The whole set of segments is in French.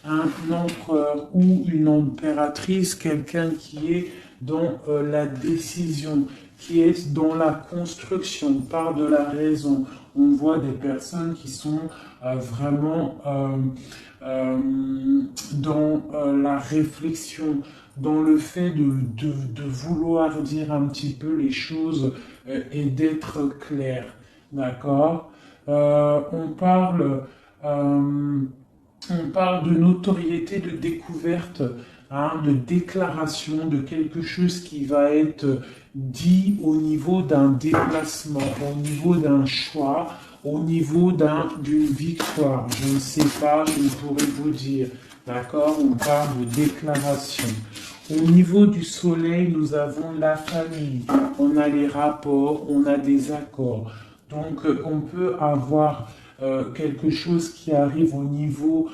un empereur ou une impératrice, quelqu'un qui est dans la décision, qui est dans la construction, par de la raison. On voit des personnes qui sont vraiment euh, dans la réflexion, dans le fait de vouloir dire un petit peu les choses et d'être clair. D'accord. Euh, on parle de notoriété, de découverte, hein, de déclaration, de quelque chose qui va être dit au niveau d'un déplacement, au niveau d'un choix, au niveau d'une victoire. Je ne sais pas, je ne pourrais vous dire. D'accord. On parle de déclaration. Au niveau du soleil, nous avons la famille, on a les rapports, on a des accords. Donc, on peut avoir quelque chose qui arrive au niveau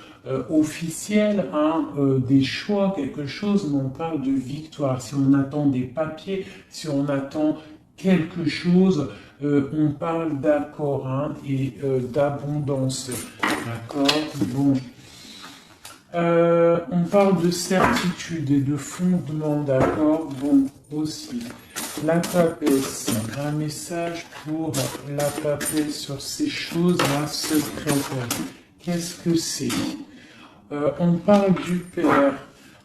officiel, hein, des choix, quelque chose, mais on parle de victoire. Si on attend des papiers, si on attend quelque chose, on parle d'accord, hein, et d'abondance. D'accord. Bon. On parle de certitude et de fondement, d'accord. Bon, aussi. La papesse, un message pour la papesse sur ces choses-là secrètes. Qu'est-ce que c'est? On parle du Père,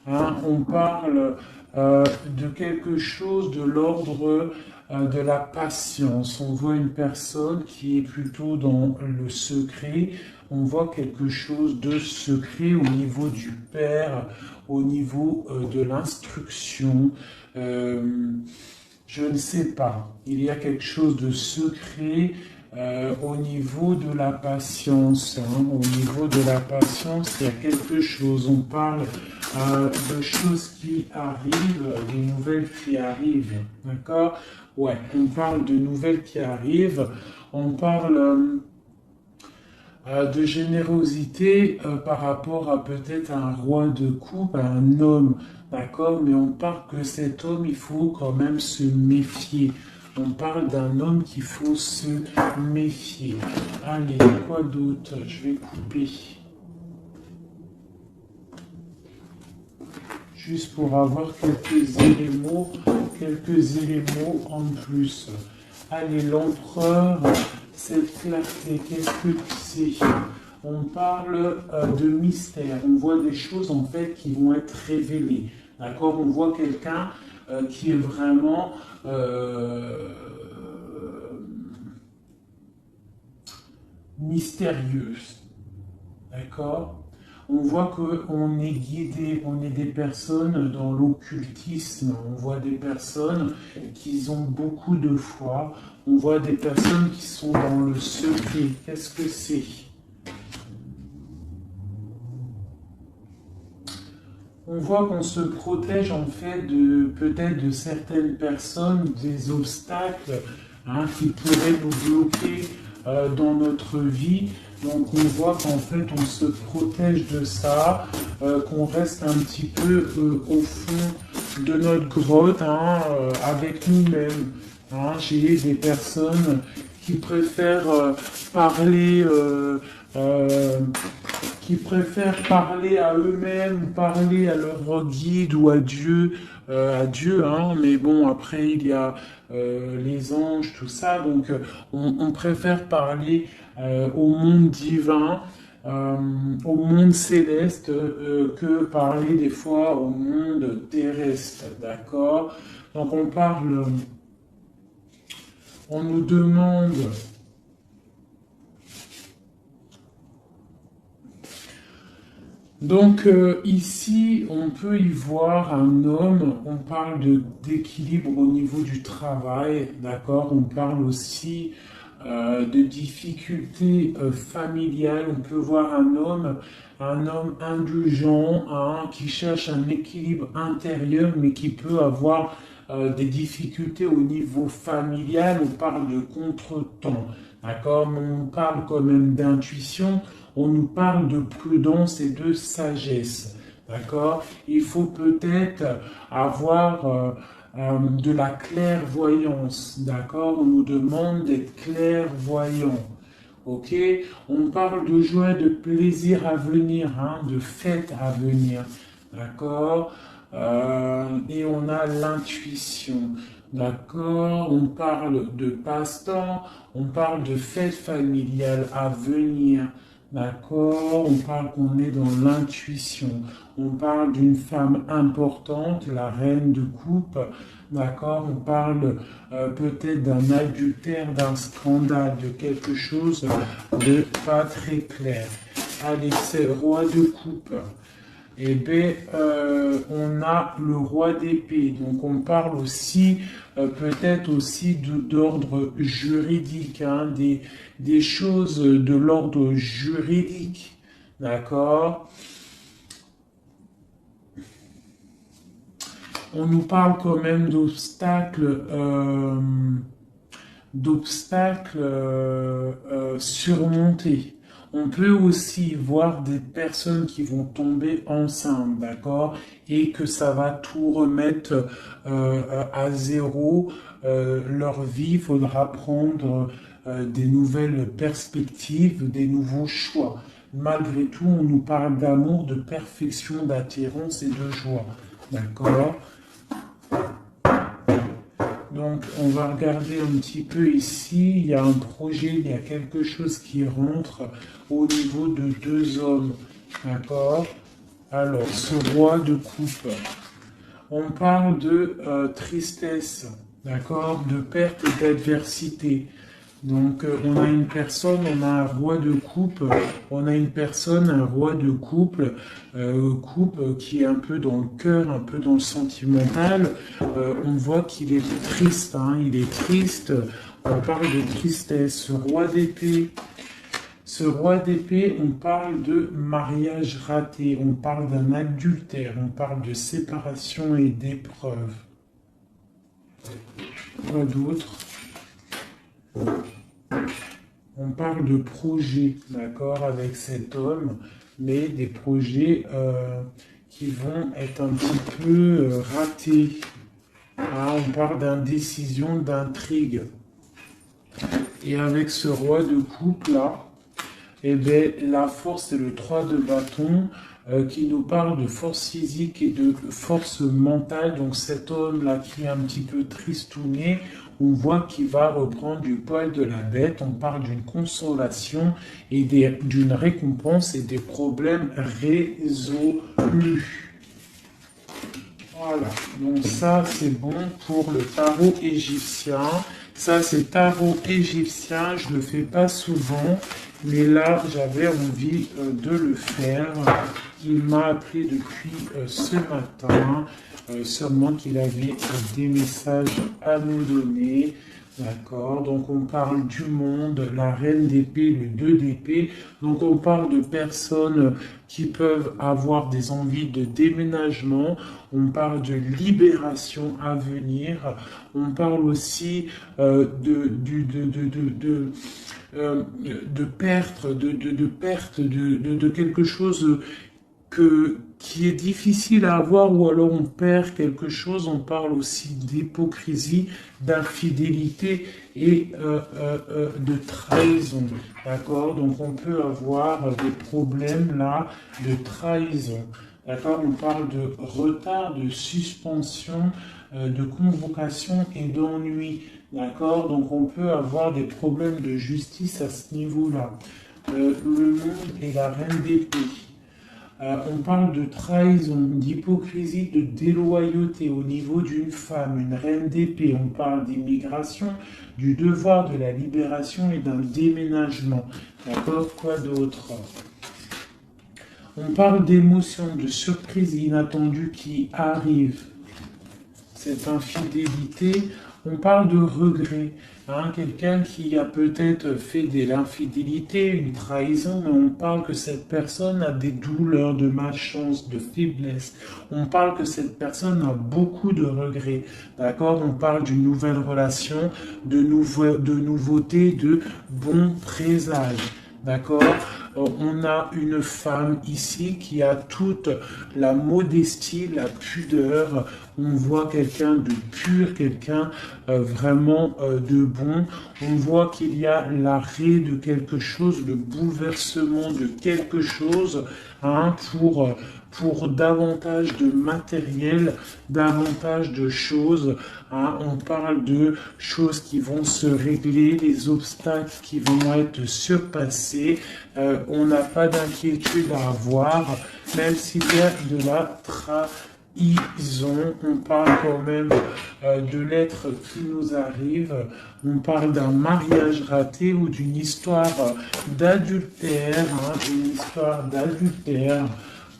hein, on parle de quelque chose de l'ordre de la patience. On voit une personne qui est plutôt dans le secret. On voit quelque chose de secret au niveau du Père, au niveau de l'instruction. Je ne sais pas. Il y a quelque chose de secret au niveau de la patience. Hein. Au niveau de la patience, il y a quelque chose. On parle de choses qui arrivent, des nouvelles qui arrivent. D'accord? Ouais, on parle de nouvelles qui arrivent. On parle de générosité par rapport à peut-être un roi de coupe, à un homme, d'accord, mais on parle que cet homme, il faut quand même se méfier. On parle d'un homme qu'il faut se méfier. Allez, quoi d'autre? Je vais couper. Juste pour avoir quelques éléments en plus. Allez, l'empereur, cette clarté, qu'est-ce que c'est? On parle de mystère, on voit des choses en fait qui vont être révélées. D'accord. On voit quelqu'un qui est vraiment mystérieuse. D'accord. On voit qu'on est guidé, on est des personnes dans l'occultisme, on voit des personnes qui ont beaucoup de foi, on voit des personnes qui sont dans le secret. Qu'est-ce que c'est? On voit qu'on se protège en fait de peut-être de certaines personnes, des obstacles, hein, qui pourraient nous bloquer dans notre vie. Donc on voit qu'en fait on se protège de ça, qu'on reste un petit peu au fond de notre grotte, hein, avec nous-mêmes. Hein. J'ai des personnes qui préfèrent parler qui préfèrent parler à eux-mêmes, parler à leur guide ou à Dieu, hein, mais bon, après il y a les anges, tout ça, donc on préfère parler au monde divin, au monde céleste, que parler des fois au monde terrestre, d'accord? Donc on parle, on nous demande. Donc ici, on peut y voir un homme, on parle d'équilibre au niveau du travail, d'accord? On parle aussi de difficultés familiales, on peut voir un homme indulgent, hein, qui cherche un équilibre intérieur, mais qui peut avoir des difficultés au niveau familial, on parle de contretemps, d'accord? Mais on parle quand même d'intuition, on nous parle de prudence et de sagesse, d'accord? Il faut peut-être avoir de la clairvoyance, d'accord? On nous demande d'être clairvoyant. Ok, on parle de joie, de plaisir à venir, hein, de fête à venir. D'accord. Et on a l'intuition. D'accord. On parle de passe-temps. On parle de fête familiale à venir. D'accord. On parle qu'on est dans l'intuition. On parle d'une femme importante, la reine de coupe. D'accord. On parle peut-être d'un adultère, d'un scandale, de quelque chose de pas très clair. Allez, c'est roi de coupe. Eh bien, on a le roi d'épée. Donc, on parle aussi, peut-être aussi d'ordre juridique, hein, des choses de l'ordre juridique. D'accord? On nous parle quand même d'obstacles surmontés. On peut aussi voir des personnes qui vont tomber enceintes, d'accord, et que ça va tout remettre à zéro. Leur vie, il faudra prendre des nouvelles perspectives, des nouveaux choix. Malgré tout, on nous parle d'amour, de perfection, d'attirance et de joie, d'accord. Donc, on va regarder un petit peu ici. Il y a un projet, il y a quelque chose qui rentre au niveau de deux hommes. D'accord? Alors, ce roi de coupe. On parle de tristesse. D'accord? De perte et d'adversité. Donc, on a une personne, on a un roi de coupe, on a une personne, un roi de coupe qui est un peu dans le cœur, un peu dans le sentimental. On voit qu'il est triste, hein, il est triste. On parle de tristesse. Ce roi d'épée, on parle de mariage raté, on parle d'un adultère, on parle de séparation et d'épreuve. Quoi d'autre? On parle de projets, d'accord, avec cet homme, mais des projets qui vont être un petit peu ratés. Ah, on parle d'indécision, d'intrigue. Et avec ce roi de coupe là, eh bien, la force, c'est le 3 de bâton qui nous parle de force physique et de force mentale. Donc cet homme-là qui est un petit peu tristouné, on voit qu'il va reprendre du poil de la bête. On parle d'une consolation et d'une récompense et des problèmes résolus. Voilà, donc ça c'est bon pour le tarot égyptien. Ça c'est tarot égyptien, je ne le fais pas souvent, mais là j'avais envie de le faire. Il m'a appelé depuis ce matin, sûrement qu'il avait des messages à nous donner. D'accord, donc on parle du monde, la reine d'épée, le 2 d'épée. Donc on parle de personnes qui peuvent avoir des envies de déménagement. On parle de libération à venir. On parle aussi de perte, de quelque chose qui est difficile à avoir, ou alors on perd quelque chose. On parle aussi d'hypocrisie, d'infidélité et de trahison. D'accord? Donc on peut avoir des problèmes là de trahison. D'accord? On parle de retard, de suspension, de convocation et d'ennui. D'accord? Donc on peut avoir des problèmes de justice à ce niveau-là. Le monde et la reine d'épée. On parle de trahison, d'hypocrisie, de déloyauté au niveau d'une femme, une reine d'épée. On parle d'immigration, du devoir de la libération et d'un déménagement. D'accord? Quoi d'autre? On parle d'émotions, de surprises inattendues qui arrivent. Cette infidélité. On parle de regret. Hein, quelqu'un qui a peut-être fait de l'infidélité, une trahison, mais on parle que cette personne a des douleurs, de malchance, de faiblesse. On parle que cette personne a beaucoup de regrets. D'accord? On parle d'une nouvelle relation, de nouveautés, de bons présages. D'accord? on a une femme ici qui a toute la modestie, la pudeur. On voit quelqu'un de pur, quelqu'un vraiment de bon. On voit qu'il y a l'arrêt de quelque chose, le bouleversement de quelque chose, hein, pour davantage de matériel, davantage de choses. Hein. On parle de choses qui vont se régler, les obstacles qui vont être surpassés. On n'a pas d'inquiétude à avoir, même s'il y a de la on parle quand même de l'être qui nous arrive, on parle d'un mariage raté ou d'une histoire d'adultère, hein, une histoire d'adultère.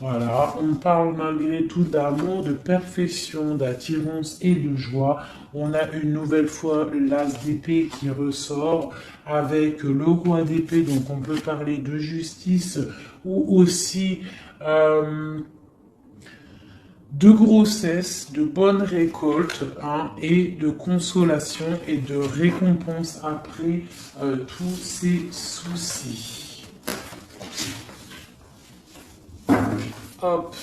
Voilà, on parle malgré tout d'amour, de perfection, d'attirance et de joie. On a une nouvelle fois l'as d'épée qui ressort avec le roi d'épée, donc on peut parler de justice ou aussi de grossesse, de bonne récolte, hein, et de consolation et de récompense après tous ces soucis. Hop.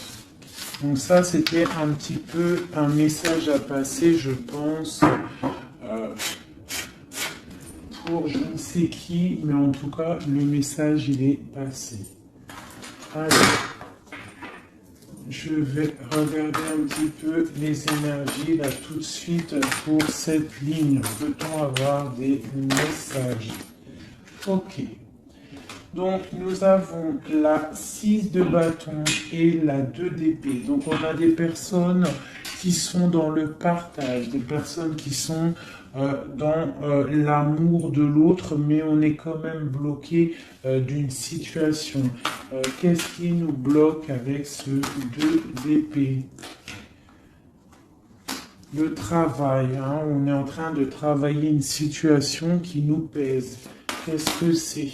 Donc ça, c'était un petit peu un message à passer, je pense, pour je ne sais qui, mais en tout cas, le message, il est passé. Alors, je vais regarder un petit peu les énergies là tout de suite pour cette ligne. Peut-on avoir des messages? Ok. Donc nous avons la 6 de bâton et la 2 d'épée. Donc on a des personnes qui sont dans le partage, des personnes qui sont dans l'amour de l'autre, mais on est quand même bloqué d'une situation. Qu'est-ce qui nous bloque avec ce 2 d'épée? Le travail, hein, on est en train de travailler une situation qui nous pèse. Qu'est-ce que c'est?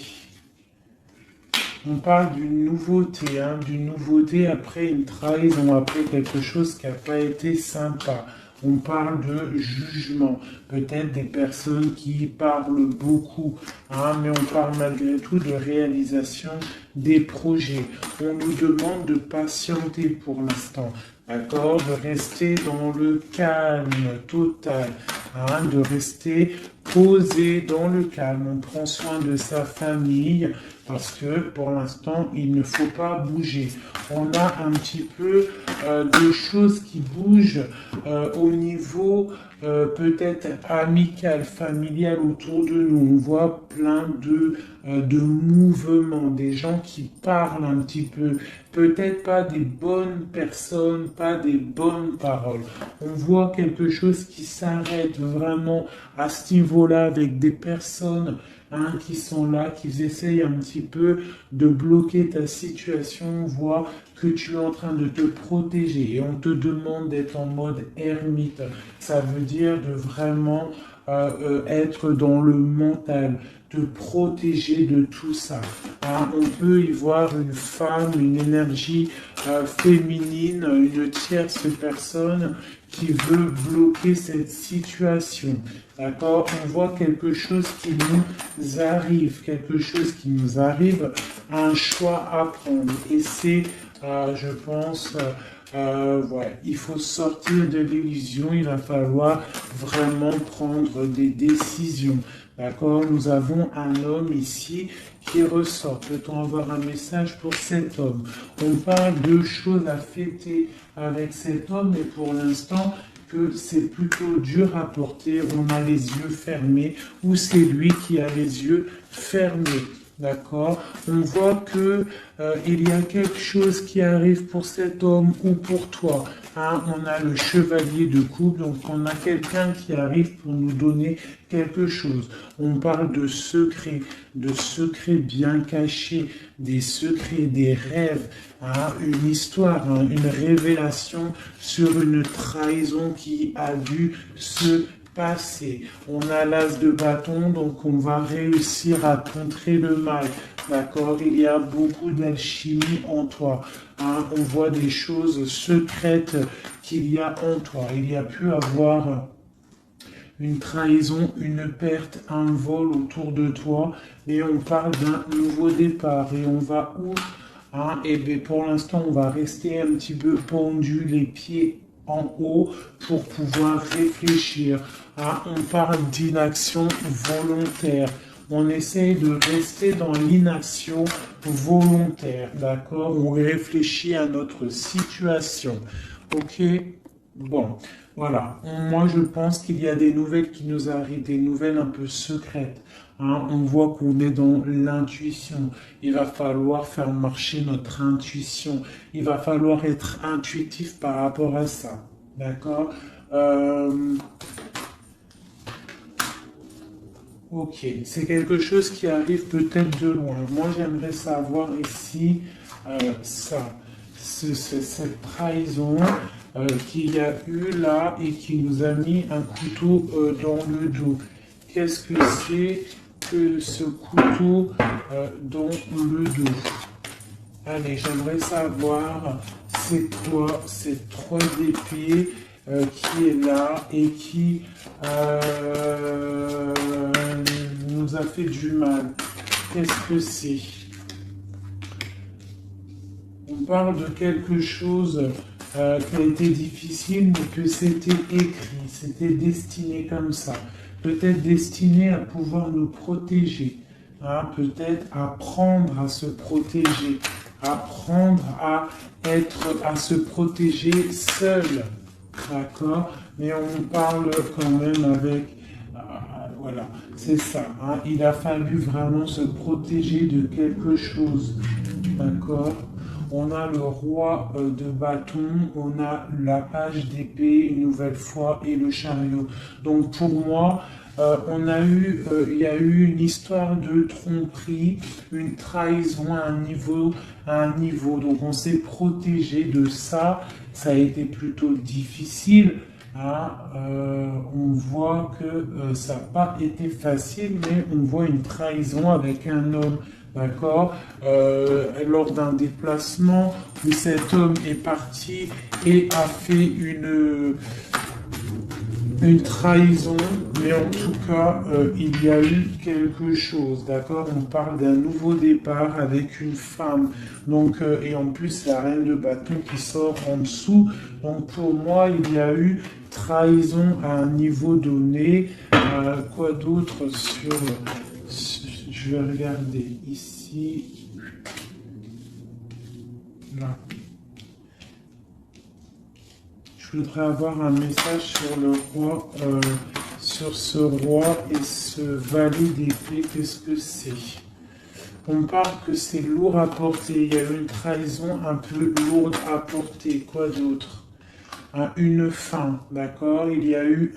On parle d'une nouveauté, hein, d'une nouveauté après une trahison, après quelque chose qui n'a pas été sympa. On parle de jugement, peut-être des personnes qui parlent beaucoup, hein, mais on parle malgré tout de réalisation des projets. On nous demande de patienter pour l'instant, d'accord, de rester dans le calme total, hein, de rester posé dans le calme. On prend soin de sa famille parce que pour l'instant, il ne faut pas bouger. On a un petit peu de choses qui bougent au niveau peut-être amical, familial autour de nous. On voit plein de mouvements, des gens qui parlent un petit peu, peut-être pas des bonnes personnes, pas des bonnes paroles. On voit quelque chose qui s'arrête vraiment à ce niveau-là avec des personnes, hein, qui sont là, qui essayent un petit peu de bloquer ta situation. On voit que tu es en train de te protéger et on te demande d'être en mode ermite. Ça veut dire de vraiment être dans le mental, te protéger de tout ça. Hein, on peut y voir une femme, une énergie féminine, une tierce personne qui veut bloquer cette situation. D'accord? On voit quelque chose qui nous arrive, un choix à prendre. Et c'est, je pense, ouais, il faut sortir de l'illusion, il va falloir vraiment prendre des décisions. D'accord? Nous avons un homme ici qui ressort. Peut-on avoir un message pour cet homme? On parle de choses à fêter avec cet homme, mais pour l'instant, que c'est plutôt dur à porter. On a les yeux fermés, ou c'est lui qui a les yeux fermés. D'accord? On voit que il y a quelque chose qui arrive pour cet homme ou pour toi. Hein? On a le chevalier de coupe, donc on a quelqu'un qui arrive pour nous donner quelque chose. On parle de secrets bien cachés, des secrets, des rêves, hein? Une histoire, hein? Une révélation sur une trahison qui a dû se passer. On a l'as de bâton, donc on va réussir à contrer le mal. D'accord? Il y a beaucoup d'alchimie en toi. Hein? On voit des choses secrètes qu'il y a en toi. Il y a pu avoir une trahison, une perte, un vol autour de toi, et on parle d'un nouveau départ, et on va où? Hein, et bien pour l'instant, on va rester un petit peu pendu, les pieds en haut, pour pouvoir réfléchir. Hein, on parle d'inaction volontaire. On essaye de rester dans l'inaction volontaire, d'accord? On réfléchit à notre situation, ok? Bon, voilà. Moi, je pense qu'il y a des nouvelles qui nous arrivent, des nouvelles un peu secrètes. Hein, on voit qu'on est dans l'intuition. Il va falloir faire marcher notre intuition. Il va falloir être intuitif par rapport à ça. D'accord? Ok, c'est quelque chose qui arrive peut-être de loin. Moi, j'aimerais savoir ici ça, cette trahison qu'il y a eu là et qui nous a mis un couteau dans le dos. Qu'est-ce que c'est que ce couteau dans le dos? Allez, j'aimerais savoir, c'est quoi cette 3 d'épée qui est là et qui nous a fait du mal. Qu'est-ce que c'est? On parle de quelque chose qui a été difficile, mais que c'était écrit, c'était destiné comme ça. Peut-être destiné à pouvoir nous protéger, hein, peut-être apprendre à se protéger, apprendre à se protéger seul, d'accord? Mais on parle quand même avec, voilà, c'est ça, hein, il a fallu vraiment se protéger de quelque chose, d'accord? On a le roi de bâton, on a la page d'épée une nouvelle fois et le chariot. Donc pour moi, il y a eu une histoire de tromperie, une trahison à un niveau. Donc on s'est protégé de ça. Ça a été plutôt difficile. Hein. On voit que ça n'a pas été facile, mais on voit une trahison avec un homme. D'accord, lors d'un déplacement où cet homme est parti et a fait une trahison, mais en tout cas, il y a eu quelque chose, d'accord? On parle d'un nouveau départ avec une femme, donc, et en plus la reine de bâton qui sort en dessous, donc pour moi, il y a eu trahison à un niveau donné. Quoi d'autre sur... Je vais regarder ici, là. Je voudrais avoir un message sur le roi, sur ce roi et ce valet d'épée. Qu'est-ce que c'est? On parle que c'est lourd à porter. Il y a une trahison un peu lourde à porter. Quoi d'autre? Une fin, d'accord? Il y a eu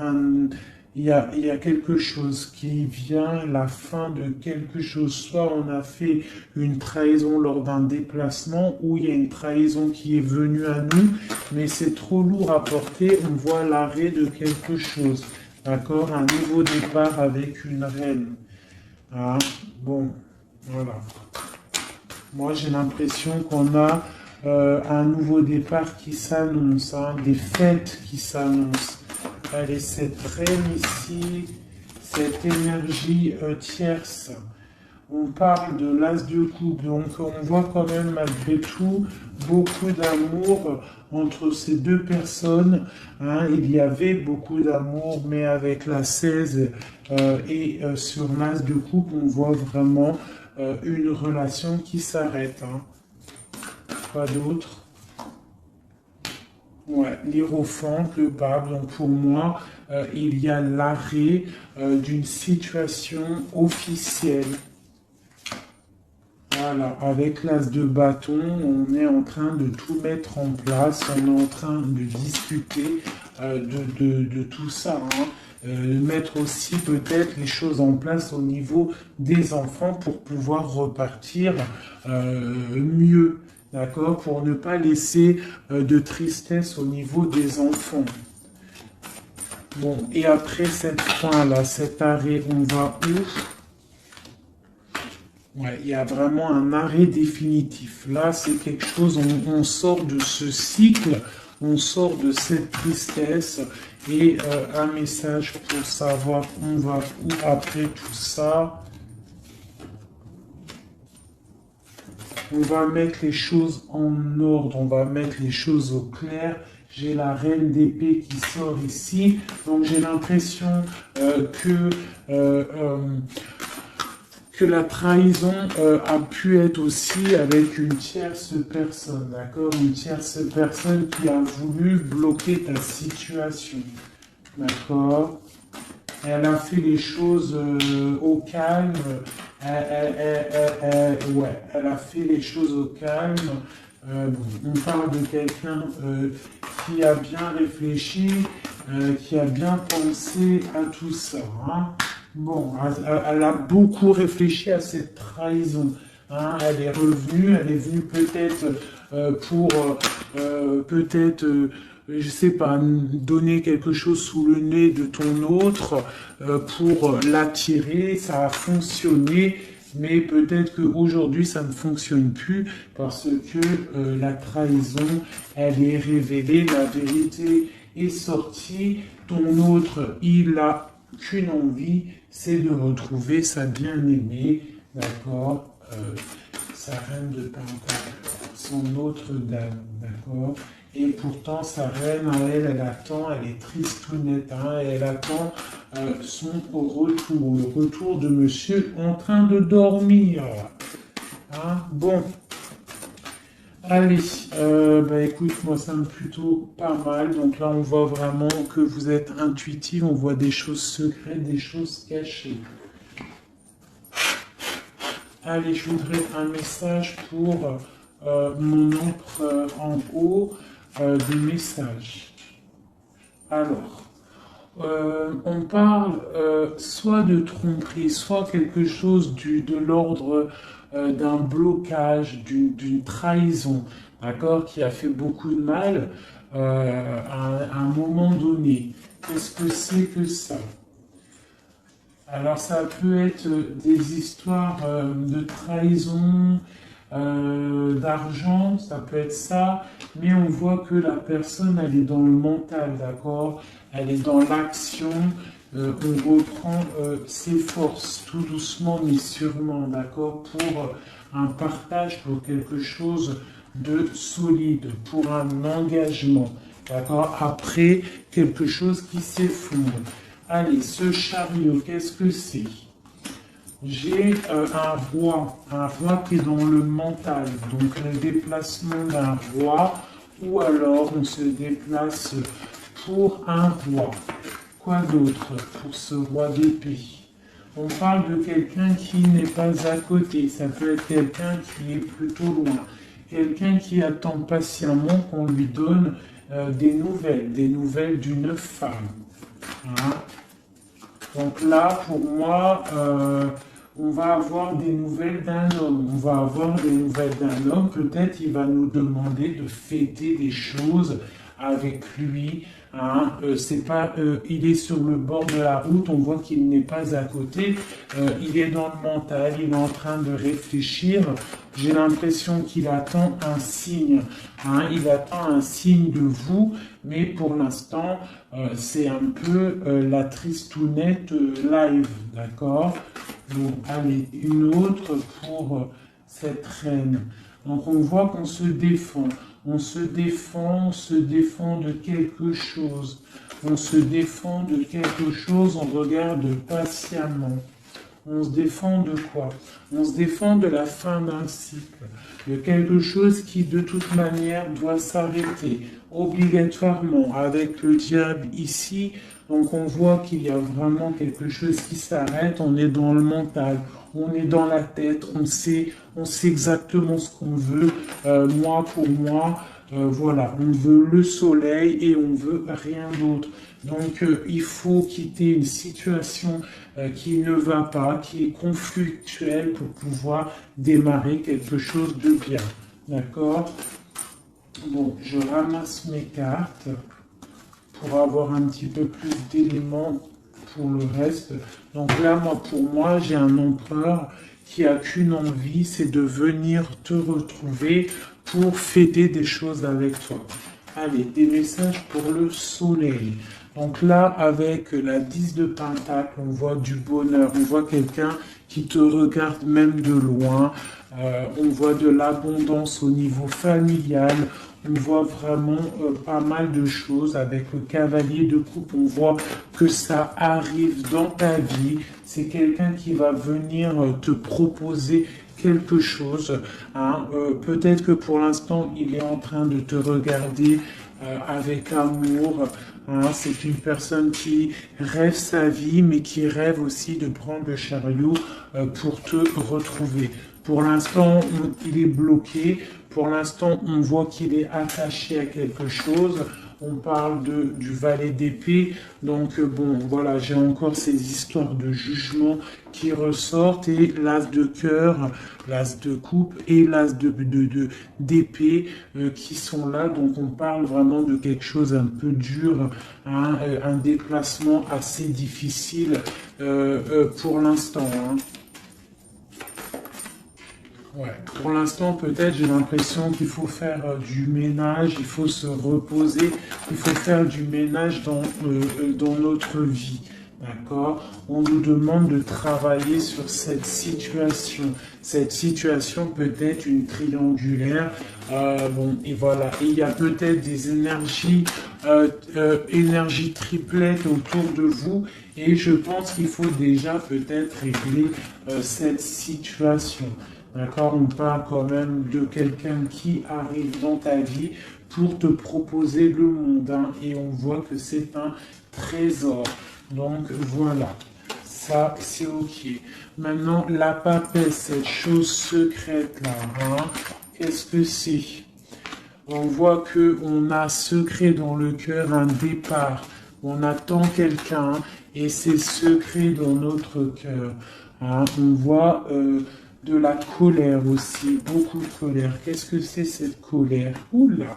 il y a quelque chose qui vient, la fin de quelque chose. Soit on a fait une trahison lors d'un déplacement, ou il y a une trahison qui est venue à nous, mais c'est trop lourd à porter, on voit l'arrêt de quelque chose. D'accord? Un nouveau départ avec une reine. Ah, bon, voilà. Moi, j'ai l'impression qu'on a un nouveau départ qui s'annonce, hein, des fêtes qui s'annoncent. Allez, cette reine ici, cette énergie tierce. On parle de l'as de coupe, donc on voit quand même malgré tout beaucoup d'amour entre ces deux personnes. Hein. Il y avait beaucoup d'amour, mais avec la 16 sur l'as de coupe, on voit vraiment une relation qui s'arrête. Hein. Pas d'autre. Ouais, l'Hiérophant, le pape. Donc pour moi, il y a l'arrêt d'une situation officielle. Voilà, avec l'as de bâton, on est en train de tout mettre en place, on est en train de discuter de tout ça. Hein. Mettre aussi peut-être les choses en place au niveau des enfants pour pouvoir repartir mieux. D'accord? Pour ne pas laisser de tristesse au niveau des enfants. Bon, et après cette fin-là, cet arrêt, on va où? Ouais, il y a vraiment un arrêt définitif. Là, c'est quelque chose, on sort de ce cycle on sort de cette tristesse et un message pour savoir on va où après tout ça. On va mettre les choses en ordre, on va mettre les choses au clair. J'ai la reine d'épée qui sort ici, donc j'ai l'impression que la trahison a pu être aussi avec une tierce personne, d'accord? Une tierce personne qui a voulu bloquer ta situation, d'accord? Elle a fait les choses au calme, elle a fait les choses au calme. On parle de quelqu'un qui a bien réfléchi, qui a bien pensé à tout ça, hein. Bon, elle a beaucoup réfléchi à cette trahison, hein. Elle est venue peut-être pour je sais pas, donner quelque chose sous le nez de ton autre pour l'attirer. Ça a fonctionné, mais peut-être qu'aujourd'hui ça ne fonctionne plus parce que la trahison, elle est révélée, la vérité est sortie. Ton autre, il a qu'une envie, c'est de retrouver sa bien-aimée, d'accord, sa reine de Pentacle, son autre dame, d'accord. Et pourtant, sa reine, à elle, elle attend, elle est tristounette, hein, et elle attend son retour, le retour de monsieur en train de dormir. Hein, bon. Allez, écoute, moi ça me plutôt pas mal. Donc là, on voit vraiment que vous êtes intuitif, on voit des choses secrètes, des choses cachées. Allez, je voudrais un message pour mon empereur en haut, des messages. Alors, on parle soit de tromperie, soit quelque chose de l'ordre d'un blocage, d'une trahison, d'accord, qui a fait beaucoup de mal à un moment donné. Qu'est-ce que c'est que ça? Alors ça peut être des histoires de trahison, d'argent, ça peut être ça, mais on voit que la personne, elle est dans le mental, d'accord? Elle est dans l'action, on reprend ses forces, tout doucement mais sûrement, d'accord? Pour un partage, pour quelque chose de solide, pour un engagement, d'accord? Après, quelque chose qui s'effondre. Allez, ce chariot, qu'est-ce que c'est? J'ai un roi qui est dans le mental, donc le déplacement d'un roi, ou alors on se déplace pour un roi. Quoi d'autre pour ce roi d'épée? On parle de quelqu'un qui n'est pas à côté, ça peut être quelqu'un qui est plutôt loin, quelqu'un qui attend patiemment qu'on lui donne des nouvelles d'une femme. Hein? Donc là, pour moi, on va avoir des nouvelles d'un homme. On va avoir des nouvelles d'un homme. Peut-être il va nous demander de fêter des choses avec lui. Hein. C'est pas, il est sur le bord de la route, on voit qu'il n'est pas à côté. Il est dans le mental, il est en train de réfléchir. J'ai l'impression qu'il attend un signe. Hein. Il attend un signe de vous, mais pour l'instant, c'est un peu la tristounette live, d'accord? Donc, allez, une autre pour cette reine. Donc, on voit qu'on se défend. On se défend de quelque chose. On se défend de quelque chose, on regarde patiemment. On se défend de quoi? On se défend de la fin d'un cycle, de quelque chose qui de toute manière doit s'arrêter, obligatoirement, avec le diable ici. Donc on voit qu'il y a vraiment quelque chose qui s'arrête, on est dans le mental, on est dans la tête, on sait exactement ce qu'on veut, moi pour moi. Voilà, on veut le soleil et on veut rien d'autre. Donc il faut quitter une situation qui ne va pas, qui est conflictuelle pour pouvoir démarrer quelque chose de bien. D'accord? Bon, je ramasse mes cartes pour avoir un petit peu plus d'éléments pour le reste. Donc là, pour moi, j'ai un empereur qui a qu'une envie, c'est de venir te retrouver pour fêter des choses avec toi. Allez, des messages pour le soleil. Donc là, avec la 10 de Pentacle, on voit du bonheur, on voit quelqu'un qui te regarde même de loin, on voit de l'abondance au niveau familial, on voit vraiment pas mal de choses. Avec le cavalier de coupe, on voit que ça arrive dans ta vie. C'est quelqu'un qui va venir te proposer quelque chose. Hein. Peut-être que pour l'instant, il est en train de te regarder avec amour. Hein. C'est une personne qui rêve sa vie, mais qui rêve aussi de prendre le chariot pour te retrouver. Pour l'instant, il est bloqué. Pour l'instant, on voit qu'il est attaché à quelque chose. On parle du valet d'épée. Donc, bon, voilà, j'ai encore ces histoires de jugement qui ressortent. Et l'as de cœur, l'as de coupe et l'as d'épée qui sont là. Donc, on parle vraiment de quelque chose un peu dur, hein, un déplacement assez difficile pour l'instant. Hein. Ouais. Pour l'instant, peut-être, j'ai l'impression qu'il faut faire du ménage, il faut se reposer, il faut faire du ménage dans notre vie. D'accord? On nous demande de travailler sur cette situation. Cette situation peut être une triangulaire. Bon, et voilà. Et il y a peut-être des énergies triplettes autour de vous. Et je pense qu'il faut déjà peut-être régler cette situation. D'accord, on parle quand même de quelqu'un qui arrive dans ta vie pour te proposer le monde. Hein, et on voit que c'est un trésor. Donc voilà, ça c'est ok. Maintenant, la papesse, cette chose secrète-là, hein, qu'est-ce que c'est? On voit qu'on a secret dans le cœur un départ. On attend quelqu'un et c'est secret dans notre cœur. Hein, on voit... de la colère aussi, beaucoup de colère. Qu'est-ce que c'est cette colère? Oula!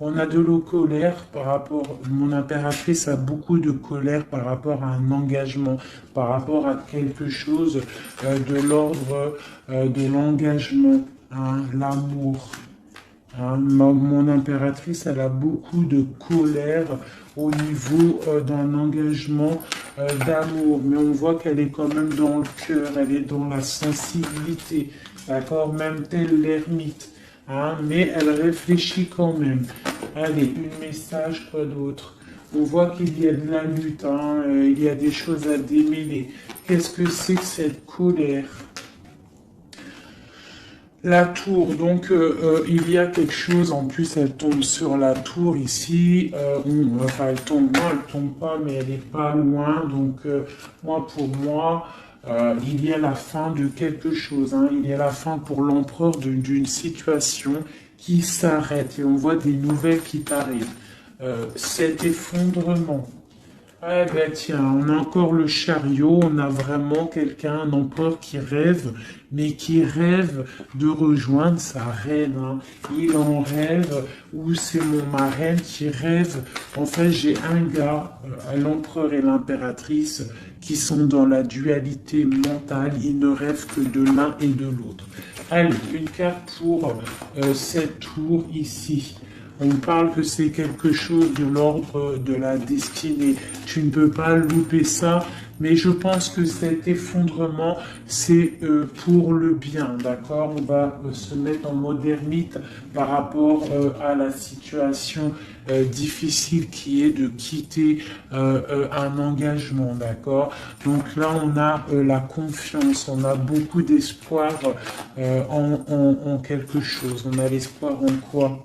On a de la colère par rapport, mon impératrice a beaucoup de colère par rapport à un engagement, par rapport à quelque chose de l'ordre de l'engagement, hein, l'amour. Hein, mon impératrice, elle a beaucoup de colère au niveau d'un engagement d'amour, mais on voit qu'elle est quand même dans le cœur, elle est dans la sensibilité, d'accord, même tel l'ermite, hein, mais elle réfléchit quand même. Allez, un message, quoi d'autre? On voit qu'il y a de la lutte, hein, il y a des choses à démêler. Qu'est-ce que c'est que cette colère? La tour, donc il y a quelque chose, en plus elle tombe sur la tour ici, enfin elle tombe, non elle tombe pas, mais elle est pas loin, donc moi pour moi, il y a la fin de quelque chose, hein, il y a la fin pour l'empereur d'une situation qui s'arrête, et on voit des nouvelles qui t'arrivent. Cet effondrement. Ah ben tiens, on a encore le chariot, on a vraiment quelqu'un, un empereur qui rêve, mais qui rêve de rejoindre sa reine. Hein. Il en rêve, ou c'est mon marraine qui rêve. En fait, j'ai un gars, l'empereur et l'impératrice, qui sont dans la dualité mentale. Ils ne rêvent que de l'un et de l'autre. Allez, une carte pour cette tour ici. On parle que c'est quelque chose de l'ordre de la destinée. Tu ne peux pas louper ça, mais je pense que cet effondrement, c'est pour le bien, d'accord? On va se mettre en mode ermite par rapport à la situation difficile qui est de quitter un engagement, d'accord? Donc là, on a la confiance, on a beaucoup d'espoir en quelque chose. On a l'espoir en quoi?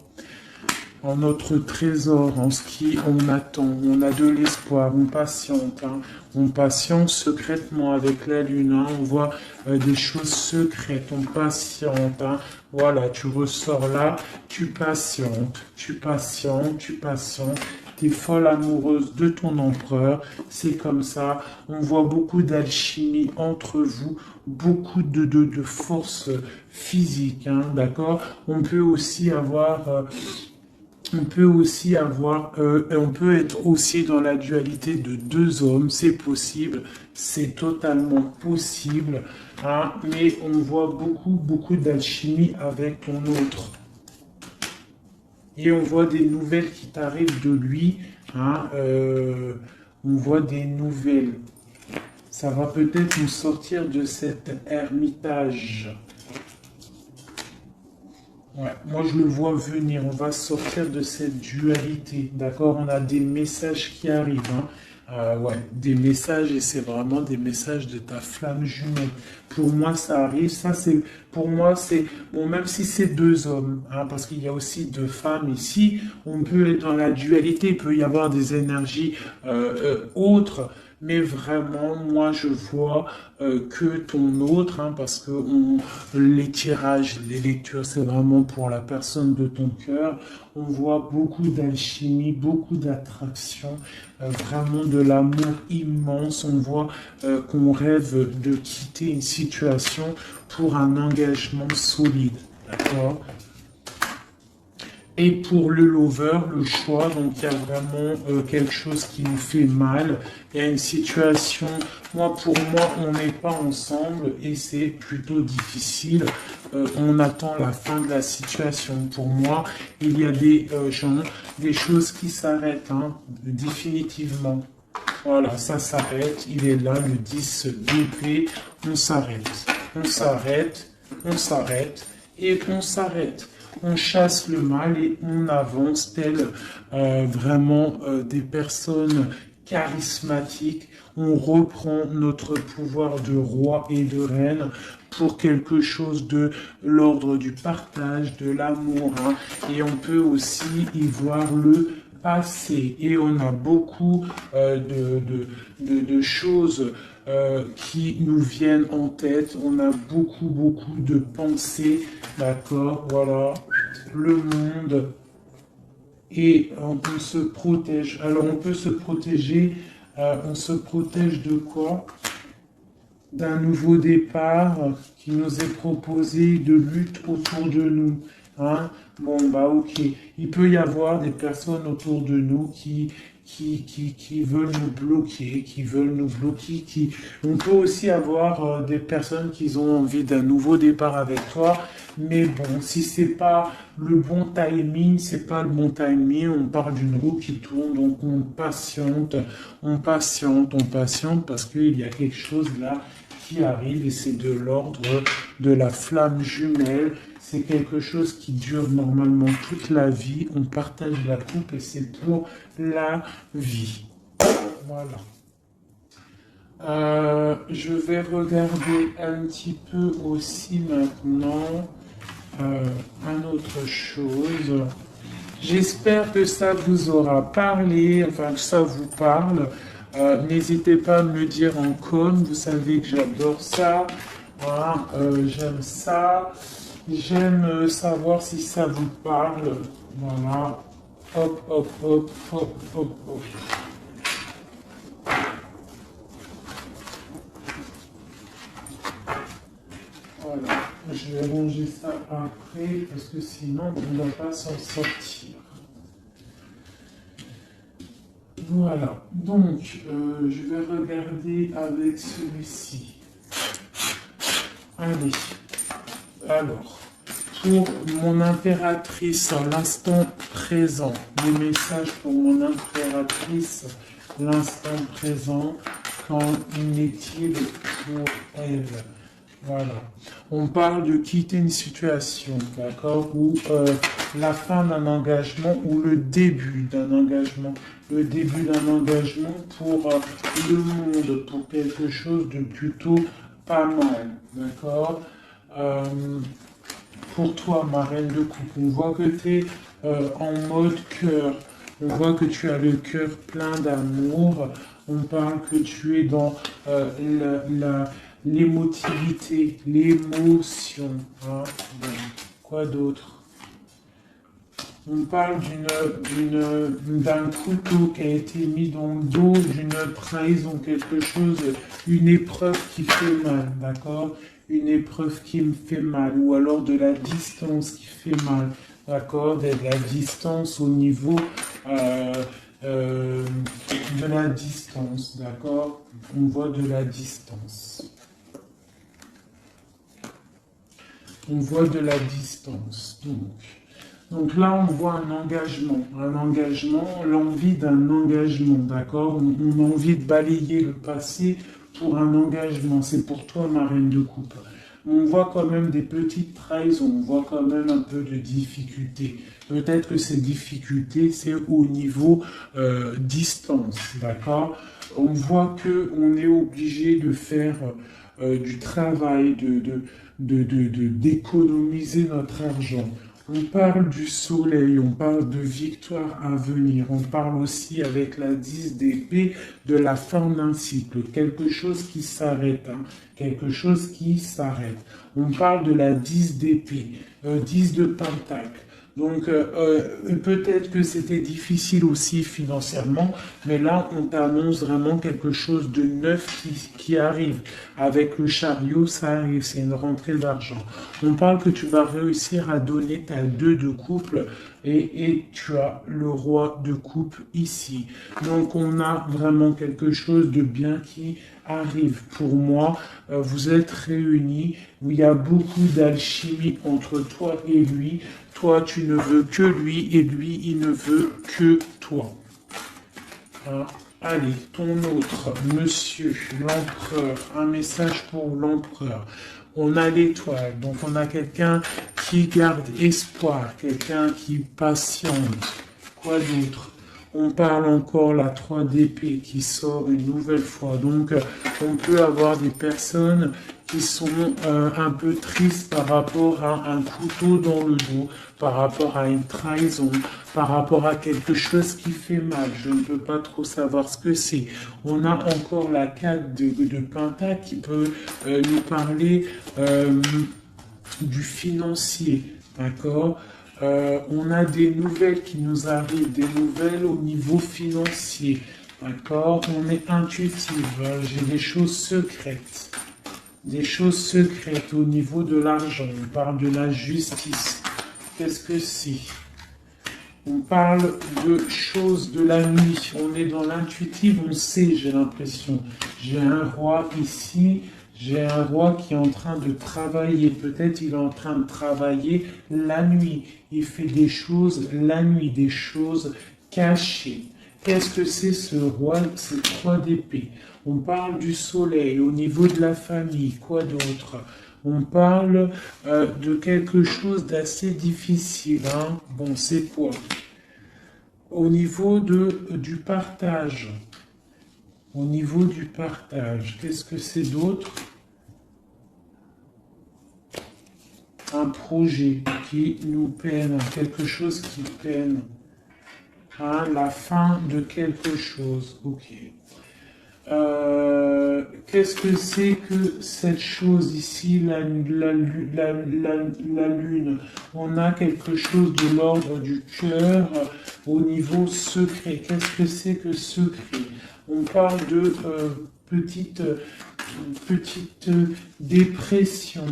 En notre trésor, en ce qui on attend, on a de l'espoir, on patiente, hein. On patiente secrètement avec la lune, hein. On voit des choses secrètes, on patiente, hein. Voilà, tu ressors là, tu patientes, tu patientes, tu patientes. T'es folle amoureuse de ton empereur, c'est comme ça. On voit beaucoup d'alchimie entre vous, beaucoup de force physique, hein, d'accord? On peut aussi avoir... on peut être aussi dans la dualité de deux hommes, c'est possible, c'est totalement possible, hein, mais on voit beaucoup d'alchimie avec ton autre. Et on voit des nouvelles qui t'arrivent de lui. Hein, on voit des nouvelles. Ça va peut-être nous sortir de cet ermitage. Ouais, moi je le vois venir, on va sortir de cette dualité, d'accord? On a des messages qui arrivent, hein. Ouais, des messages et c'est vraiment des messages de ta flamme jumelle. Pour moi, ça arrive, ça c'est, pour moi c'est, bon, même si c'est deux hommes, hein, parce qu'il y a aussi deux femmes ici, on peut être dans la dualité, il peut y avoir des énergies autres. Mais vraiment, moi, je vois que ton autre, hein, parce que les tirages, les lectures, c'est vraiment pour la personne de ton cœur. On voit beaucoup d'alchimie, beaucoup d'attraction, vraiment de l'amour immense. On voit qu'on rêve de quitter une situation pour un engagement solide. D'accord? Et pour le lover, le choix, donc il y a vraiment quelque chose qui nous fait mal. Il y a une situation, pour moi, on n'est pas ensemble et c'est plutôt difficile. On attend la fin de la situation. Pour moi, il y a des gens, des choses qui s'arrêtent, hein, définitivement. Voilà, ça s'arrête. Il est là, le 10 d'épée. On s'arrête. On s'arrête. On s'arrête. Et on s'arrête. On chasse le mal et on avance tel vraiment des personnes charismatiques. On reprend notre pouvoir de roi et de reine pour quelque chose de l'ordre du partage, de l'amour. Hein. Et on peut aussi y voir le passé. Et on a beaucoup de choses qui nous viennent en tête. On a beaucoup de pensées, d'accord, voilà, le monde, et on peut se protéger. Alors on peut se protéger, on se protège de quoi? D'un nouveau départ qui nous est proposé, de lutte autour de nous. Hein? Bon, bah ok. Il peut y avoir des personnes autour de nous qui veulent nous bloquer, qui veulent nous bloquer. On peut aussi avoir des personnes qui ont envie d'un nouveau départ avec toi. Mais bon, si c'est pas le bon timing, c'est pas le bon timing, on parle d'une roue qui tourne, donc on patiente, on patiente, on patiente parce qu'il y a quelque chose là qui arrive et c'est de l'ordre de la flamme jumelle. C'est quelque chose qui dure normalement toute la vie. On partage la coupe et c'est pour la vie. Voilà. Je vais regarder un petit peu aussi maintenant une autre chose. J'espère que ça vous aura parlé, enfin que ça vous parle. N'hésitez pas à me le dire en com, vous savez que j'adore ça. Voilà, j'aime ça. J'aime savoir si ça vous parle. Voilà. Hop, hop, hop, hop, hop, hop. Voilà. Je vais ranger ça après parce que sinon on ne va pas s'en sortir. Voilà, donc je vais regarder avec celui-ci. Allez, alors, pour mon impératrice, l'instant présent, les messages pour mon impératrice, l'instant présent, qu'en est-il pour elle? Voilà. On parle de quitter une situation, d'accord, ou la fin d'un engagement ou le début d'un engagement. Le début d'un engagement pour le monde, pour quelque chose de plutôt pas mal, d'accord. Pour toi, ma reine de coupe, on voit que tu es en mode cœur. On voit que tu as le cœur plein d'amour. On parle que tu es dans l'émotivité, l'émotion. Hein. Bon. Quoi d'autre? On parle d'un couteau qui a été mis dans le dos, d'une trahison, quelque chose, une épreuve qui fait mal, d'accord? Une épreuve qui me fait mal, ou alors de la distance qui fait mal, d'accord? De la distance au niveau de la distance, d'accord? On voit de la distance. On voit de la distance, donc. Donc là, on voit un engagement, l'envie d'un engagement, d'accord? On a envie de balayer le passé pour un engagement. C'est pour toi, ma reine de coupe. On voit quand même des petites trahisons, on voit quand même un peu de difficultés. Peut-être que ces difficultés, c'est au niveau distance, d'accord? On voit que on est obligé de faire du travail, d'économiser notre argent. On parle du soleil, on parle de victoire à venir, on parle aussi avec la 10 d'épée de la fin d'un cycle, quelque chose qui s'arrête, hein, quelque chose qui s'arrête. On parle de la 10 d'épée, 10 de pentacle. Donc peut-être que c'était difficile aussi financièrement, mais là on t'annonce vraiment quelque chose de neuf qui arrive. Avec le chariot, ça arrive, c'est une rentrée d'argent. On parle que tu vas réussir à donner ta 2 de couple et tu as le roi de coupe ici. Donc on a vraiment quelque chose de bien qui arrive. Pour moi, vous êtes réunis, où il y a beaucoup d'alchimie entre toi et lui. Toi, tu ne veux que lui et lui, il ne veut que toi. Hein? Allez, ton autre, monsieur l'empereur, un message pour l'empereur. On a l'étoile, donc on a quelqu'un qui garde espoir, quelqu'un qui patiente. Quoi d'autre? On parle encore la 3 d'épée qui sort une nouvelle fois. Donc, on peut avoir des personnes qui sont un peu tristes par rapport à un couteau dans le dos, par rapport à une trahison, par rapport à quelque chose qui fait mal. Je ne peux pas trop savoir ce que c'est. On a encore la 4 de Pentacle qui peut nous parler du financier, d'accord? On a des nouvelles qui nous arrivent, des nouvelles au niveau financier, d'accord? On est intuitif, j'ai des choses secrètes. Des choses secrètes au niveau de l'argent. On parle de la justice. Qu'est-ce que c'est? On parle de choses de la nuit. On est dans l'intuitif, on sait, j'ai l'impression. J'ai un roi ici. J'ai un roi qui est en train de travailler. Peut-être il est en train de travailler la nuit. Il fait des choses la nuit, des choses cachées. Qu'est-ce que c'est ce roi, ces 3 d'épée? On parle du soleil au niveau de la famille. Quoi d'autre? On parle de quelque chose d'assez difficile. Hein? Bon, c'est quoi? Au niveau du partage. Au niveau du partage, qu'est-ce que c'est d'autre? Un projet qui nous peine, quelque chose qui peine. Hein, la fin de quelque chose. Ok. Qu'est-ce que c'est que cette chose ici, la lune? On a quelque chose de l'ordre du cœur au niveau secret. Qu'est-ce que c'est que secret? On parle de petite dépression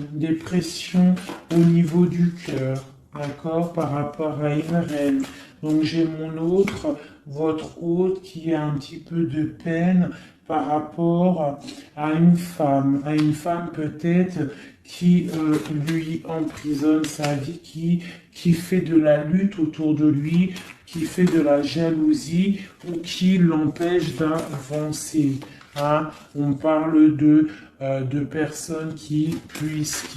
au niveau du cœur, d'accord, par rapport à une reine. Donc j'ai mon autre, votre hôte qui a un petit peu de peine par rapport à une femme peut-être qui lui emprisonne sa vie, qui fait de la lutte autour de lui, qui fait de la jalousie ou qui l'empêche d'avancer. Hein? On parle de personnes qui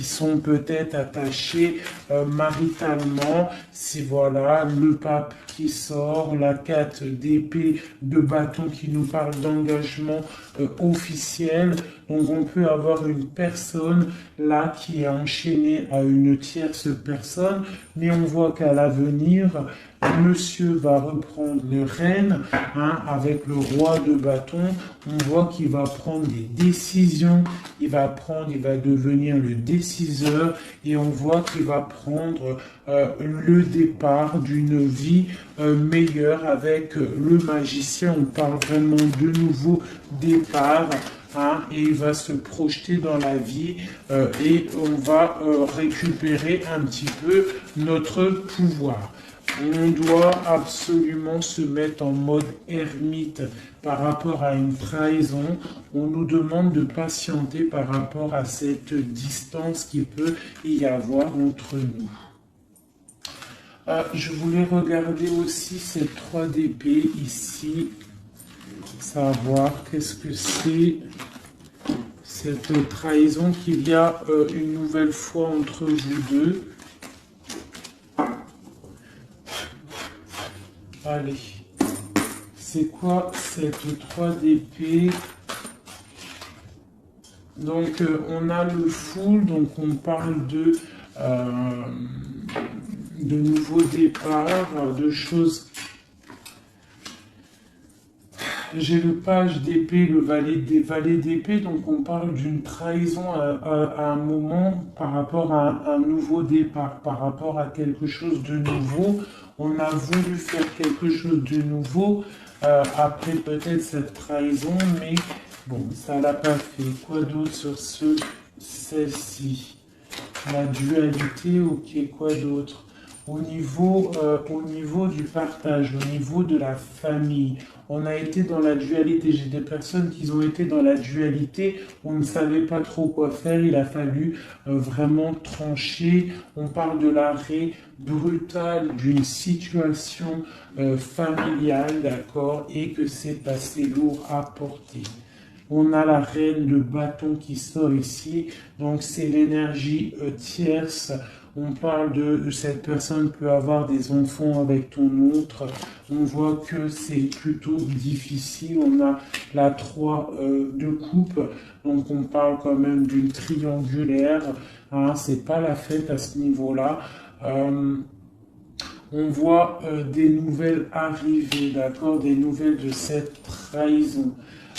sont peut-être attachées maritalement. Si voilà, le pape qui sort, la 4 d'épée de bâton qui nous parle d'engagement officiel. Donc on peut avoir une personne là qui est enchaînée à une tierce personne, mais on voit qu'à l'avenir, monsieur va reprendre le règne, hein, avec le roi de bâton. On voit qu'il va prendre des décisions, il va devenir le déciseur et on voit qu'il va prendre le départ d'une vie meilleure avec le magicien. On parle vraiment de nouveau départ. Hein, et il va se projeter dans la vie et on va récupérer un petit peu notre pouvoir. On doit absolument se mettre en mode ermite par rapport à une trahison. On nous demande de patienter par rapport à cette distance qu'il peut y avoir entre nous. Je voulais regarder aussi cette 3 d'épée ici, savoir qu'est-ce que c'est cette trahison qu'il y a une nouvelle fois entre vous deux. Allez, c'est quoi cette 3 d'épée? Donc on a le full, donc on parle de nouveaux départs, de choses. J'ai le page d'épée, le valet d'épée, donc on parle d'une trahison à un moment par rapport à un nouveau départ, par rapport à quelque chose de nouveau. On a voulu faire quelque chose de nouveau après peut-être cette trahison, mais bon, ça l'a pas fait. Quoi d'autre sur celle-ci? La dualité, ok, quoi d'autre? Au niveau du partage, au niveau de la famille, on a été dans la dualité. J'ai des personnes qui ont été dans la dualité, on ne savait pas trop quoi faire, il a fallu vraiment trancher. On parle de l'arrêt brutal d'une situation familiale, d'accord, et que c'est assez lourd à porter. On a la reine, le bâton qui sort ici, donc c'est l'énergie tierce. On parle de cette personne peut avoir des enfants avec ton autre. On voit que c'est plutôt difficile. On a la 3 de coupe, donc on parle quand même d'une triangulaire. Hein, c'est pas la fête à ce niveau-là. On voit des nouvelles arriver, d'accord, des nouvelles de cette trahison.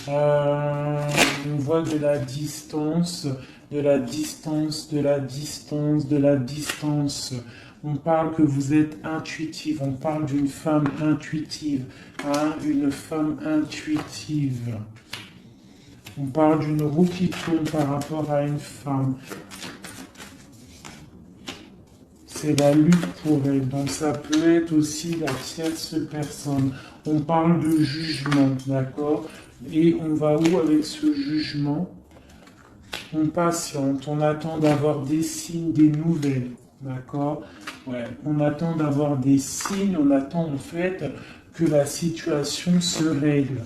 On voit de la distance, de la distance, de la distance, de la distance. On parle que vous êtes intuitive, on parle d'une femme intuitive, hein, une femme intuitive. On parle d'une roue qui tourne par rapport à une femme. C'est la lutte pour elle, donc ça peut être aussi la tierce personne. On parle de jugement, d'accord? Et on va où avec ce jugement? On patiente, on attend d'avoir des signes, des nouvelles, d'accord? Ouais, on attend d'avoir des signes, on attend en fait que la situation se règle,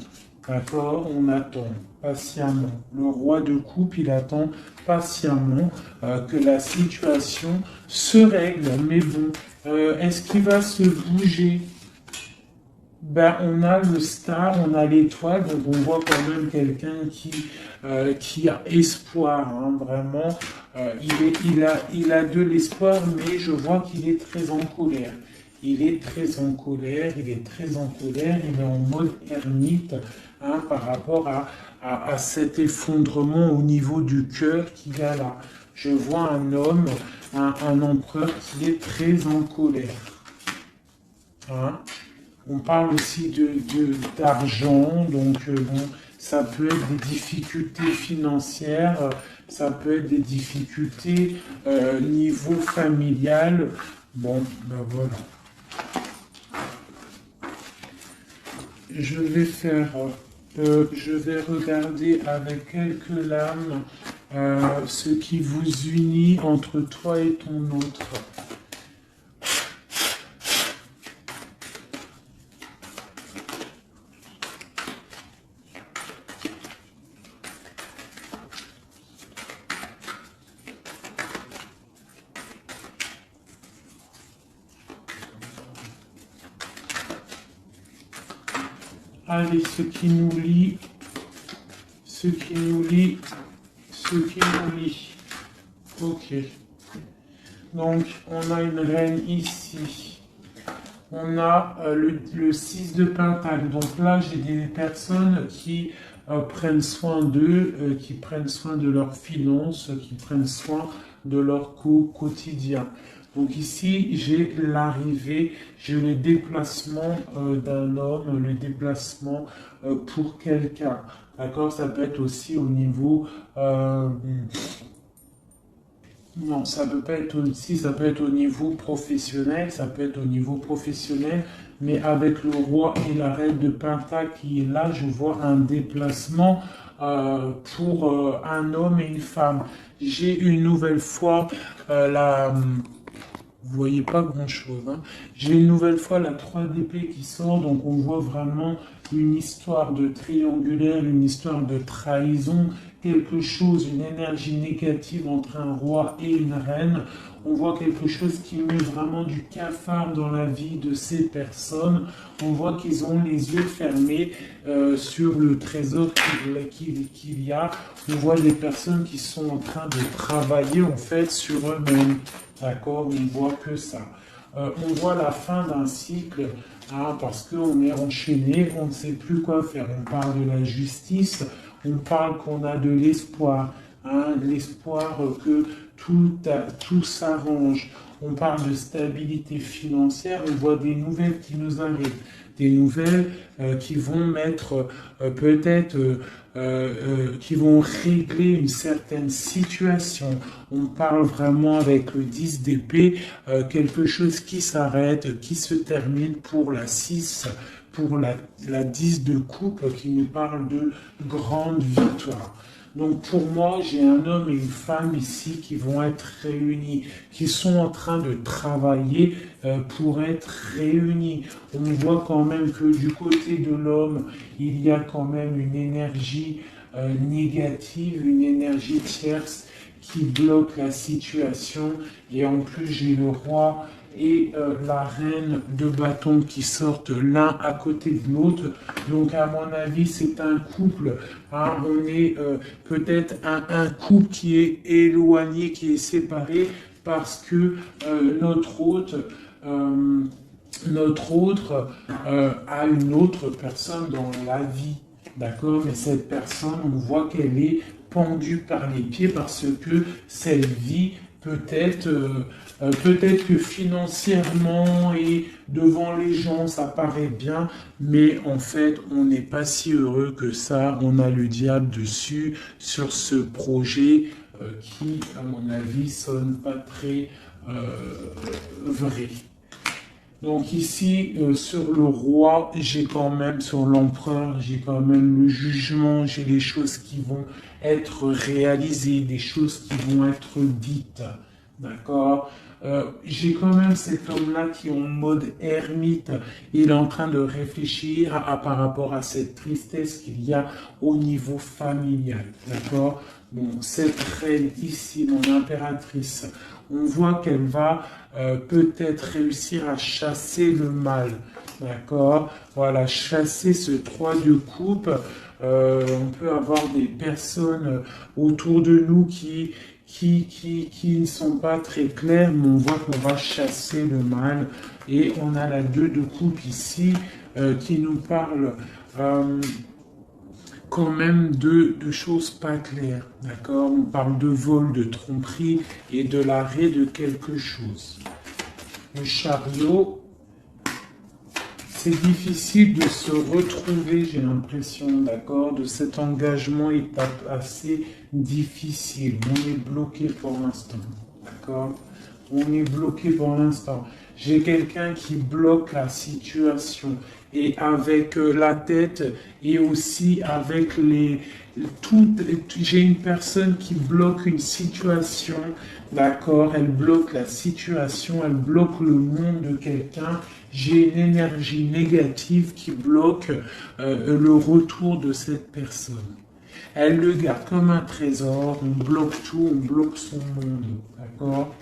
d'accord? On attend patiemment. Le roi de coupe, il attend patiemment que la situation se règle. Mais bon, est-ce qu'il va se bouger? Ben, on a le star, on a l'étoile, donc on voit quand même quelqu'un qui a espoir, hein, vraiment. Il a de l'espoir, mais je vois qu'il est très en colère. Il est très en colère, il est très en colère, il est en mode ermite, hein, par rapport à cet effondrement au niveau du cœur qu'il y a là. Je vois un homme, un empereur qui est très en colère. Hein. On parle aussi d'argent, donc bon, ça peut être des difficultés financières, ça peut être des difficultés niveau familial. Bon, ben voilà. Je vais regarder avec quelques lames ce qui vous unit entre toi et ton autre. Allez, ce qui nous lie. Ok. Donc, on a une reine ici. On a le 6 de Pentacle. Donc là, j'ai des personnes qui prennent soin d'eux, qui prennent soin de leurs finances, qui prennent soin de leur quotidien. Donc ici, j'ai l'arrivée, j'ai le déplacement d'un homme, le déplacement pour quelqu'un. D'accord? Ça peut être aussi au niveau... non, ça peut pas être aussi, ça peut être au niveau professionnel, ça peut être au niveau professionnel, mais avec le roi et la reine de Pentacle qui est là, je vois un déplacement pour un homme et une femme. J'ai une nouvelle fois la Vous voyez pas grand-chose. Hein. J'ai une nouvelle fois la 3 d'épée qui sort, donc on voit vraiment une histoire de triangulaire, une histoire de trahison, quelque chose, une énergie négative entre un roi et une reine. On voit quelque chose qui met vraiment du cafard dans la vie de ces personnes. On voit qu'ils ont les yeux fermés sur le trésor qu'il y a. On voit des personnes qui sont en train de travailler en fait sur eux-mêmes. D'accord, on ne voit que ça. On voit la fin d'un cycle, hein, parce qu'on est enchaîné, on ne sait plus quoi faire. On parle de la justice, on parle qu'on a de l'espoir, hein, l'espoir que tout s'arrange. On parle de stabilité financière, on voit des nouvelles qui nous arrivent, des nouvelles qui vont mettre peut-être qui vont régler une certaine situation. On parle vraiment avec le 10 d'épée, quelque chose qui s'arrête, qui se termine pour la 6, pour la 10 de coupe, qui nous parle de grande victoire. Donc pour moi, j'ai un homme et une femme ici qui vont être réunis, qui sont en train de travailler pour être réunis. On voit quand même que du côté de l'homme, il y a quand même une énergie négative, une énergie tierce qui bloque la situation. Et en plus, j'ai le roi et la reine de bâton qui sortent l'un à côté de l'autre. Donc à mon avis, c'est un couple. Hein, on est peut-être un couple qui est éloigné, qui est séparé parce que notre hôte a une autre personne dans la vie. D'accord? Mais cette personne, on voit qu'elle est pendue par les pieds parce que cette vie peut-être que financièrement et devant les gens, ça paraît bien, mais en fait, on n'est pas si heureux que ça. On a le diable dessus sur ce projet qui, à mon avis, sonne pas très vrai. Donc ici, sur le roi, j'ai quand même, sur l'empereur, j'ai quand même le jugement, j'ai les choses qui vont être réalisées, des choses qui vont être dites. D'accord? J'ai quand même cet homme-là qui est en mode ermite. Il est en train de réfléchir par rapport à cette tristesse qu'il y a au niveau familial. D'accord? Bon, cette reine ici, mon impératrice, on voit qu'elle va peut-être réussir à chasser le mal. D'accord? Voilà, chasser ce 3 de coupe. On peut avoir des personnes autour de nous qui ne sont pas très claires, mais on voit qu'on va chasser le mal. Et on a la 2 de coupe ici qui nous parle quand même de choses pas claires. D'accord? On parle de vol, de tromperie et de l'arrêt de quelque chose. Le chariot, c'est difficile de se retrouver, j'ai l'impression, d'accord, de cet engagement est assez difficile. On est bloqué pour l'instant, d'accord? On est bloqué pour l'instant. J'ai quelqu'un qui bloque la situation et avec la tête et aussi avec j'ai une personne qui bloque une situation, d'accord? Elle bloque la situation, elle bloque le monde de quelqu'un. J'ai une énergie négative qui bloque le retour de cette personne. Elle le garde comme un trésor, on bloque tout, on bloque son monde, d'accord?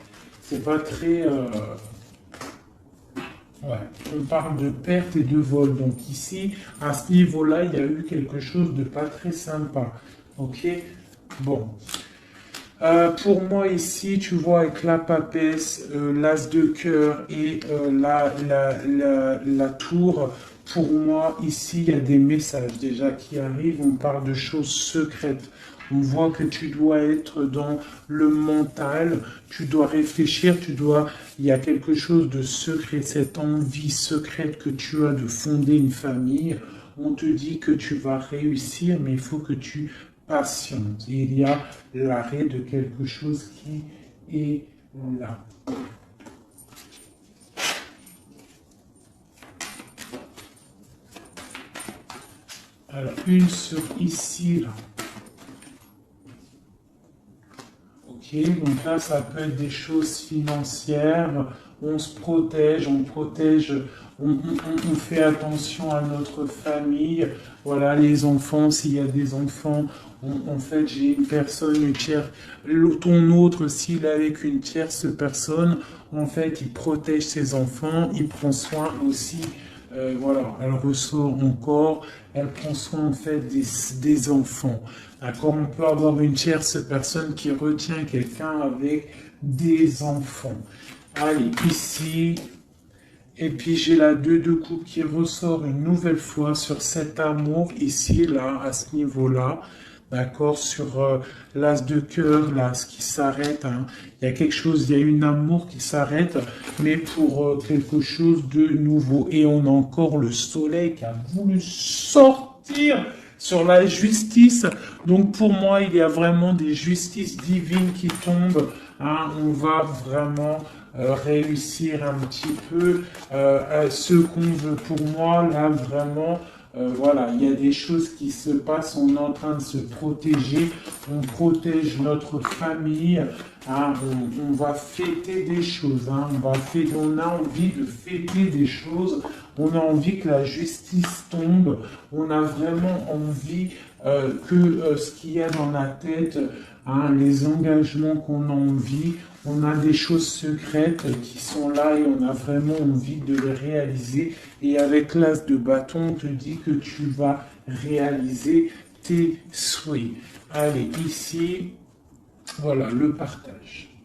C'est pas très... Ouais, on parle de perte et de vol. Donc ici, à ce niveau-là, il y a eu quelque chose de pas très sympa. Ok? Bon. Pour moi ici, tu vois avec la papesse, l'as de cœur et la tour, pour moi ici, il y a des messages déjà qui arrivent. On parle de choses secrètes. On voit que tu dois être dans le mental, tu dois réfléchir, il y a quelque chose de secret, cette envie secrète que tu as de fonder une famille. On te dit que tu vas réussir, mais il faut que tu patientes. Et il y a l'arrêt de quelque chose qui est là. Alors, une sur ici, là. Ok, donc là, ça peut être des choses financières. on se protège, on protège, on fait attention à notre famille. Voilà, les enfants, s'il y a des enfants, en fait, j'ai une personne, une tierce, ton autre, s'il est avec une tierce personne, en fait, il protège ses enfants, il prend soin aussi. Voilà, elle ressort encore, elle prend soin en fait des enfants. D'accord, on peut avoir une tierce personne qui retient quelqu'un avec des enfants. Allez, ici, et puis j'ai la 2 de coupe qui ressort une nouvelle fois sur cet amour ici, là, à ce niveau-là. D'accord, sur l'as de cœur, là, ce qui s'arrête. Hein. Il y a quelque chose, il y a une amour qui s'arrête, mais pour quelque chose de nouveau. Et on a encore le soleil qui a voulu sortir sur la justice. Donc pour moi, il y a vraiment des justices divines qui tombent. Hein. On va vraiment réussir un petit peu ce qu'on veut. Pour moi, là, vraiment... voilà, il y a des choses qui se passent, on est en train de se protéger, on protège notre famille, hein, on va fêter des choses, hein, on a envie de fêter des choses, on a envie que la justice tombe, on a vraiment envie que ce qu'il y a dans la tête, hein, les engagements qu'on a envie, on a des choses secrètes qui sont là et on a vraiment envie de les réaliser. Et avec l'as de bâton, on te dit que tu vas réaliser tes souhaits. Allez, ici, voilà, le partage.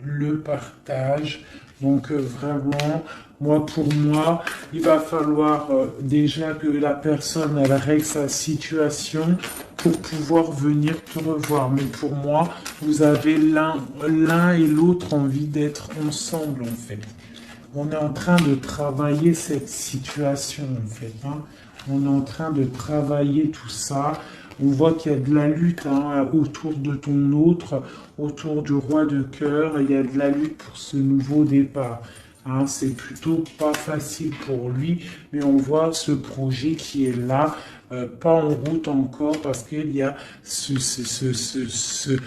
Le partage. Donc vraiment, pour moi, il va falloir déjà que la personne elle règle sa situation pour pouvoir venir te revoir. Mais pour moi, vous avez l'un et l'autre envie d'être ensemble en fait. On est en train de travailler cette situation en fait. Hein. On est en train de travailler tout ça. On voit qu'il y a de la lutte hein, autour de ton autre, autour du roi de cœur. Il y a de la lutte pour ce nouveau départ. Hein, c'est plutôt pas facile pour lui, mais on voit ce projet qui est là, pas en route encore, parce qu'il y a ce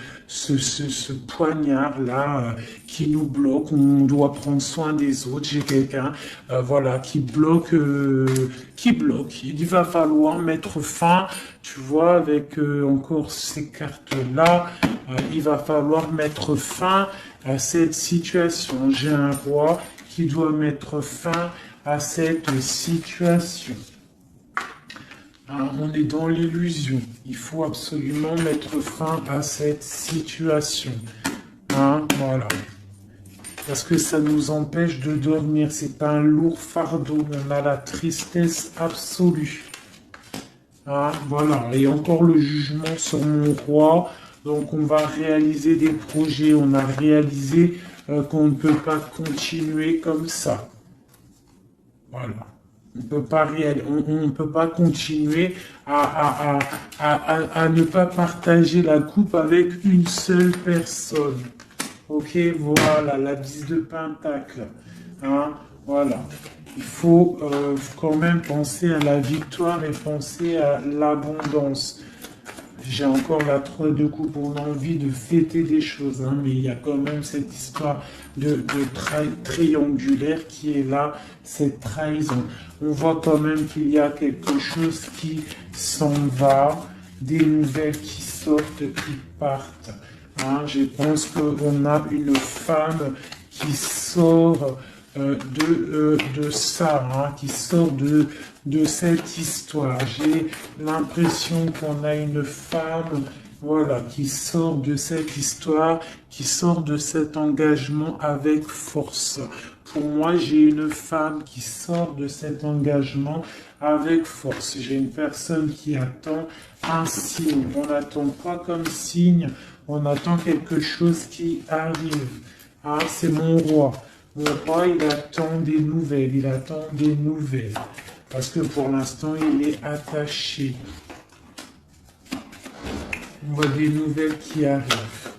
poignard là qui nous bloque. On doit prendre soin des autres. J'ai quelqu'un, voilà, qui bloque, Il va falloir mettre fin. Tu vois, avec encore ces cartes là, il va falloir mettre fin à cette situation. J'ai un roi qui doit mettre fin à cette situation. Alors, on est dans l'illusion. Il faut absolument mettre fin à cette situation. Hein, voilà. Parce que ça nous empêche de dormir. C'est pas un lourd fardeau. On a la tristesse absolue. Hein, voilà. Et encore le jugement sur mon roi. Donc on va réaliser des projets. On a réalisé qu'on ne peut pas continuer comme ça. Voilà. On ne peut pas continuer à ne pas partager la coupe avec une seule personne. Ok, voilà, la 10 de pentacle. Hein, voilà. Il faut quand même penser à la victoire et penser à l'abondance. J'ai encore la 3 de coupe, on a envie de fêter des choses, hein, mais il y a quand même cette histoire de triangulaire qui est là, cette trahison. On voit quand même qu'il y a quelque chose qui s'en va, des nouvelles qui sortent, qui partent. Hein, je pense qu'on a une femme qui sort de ça, hein, qui sort de cette histoire. J'ai l'impression qu'on a une femme, voilà, qui sort de cette histoire, qui sort de cet engagement avec force. Pour moi, j'ai une femme qui sort de cet engagement avec force. J'ai une personne qui attend un signe. On n'attend pas comme signe, on attend quelque chose qui arrive. Ah, c'est mon roi. Mon roi, il attend des nouvelles, il attend des nouvelles. Parce que pour l'instant, il est attaché. On voit des nouvelles qui arrivent.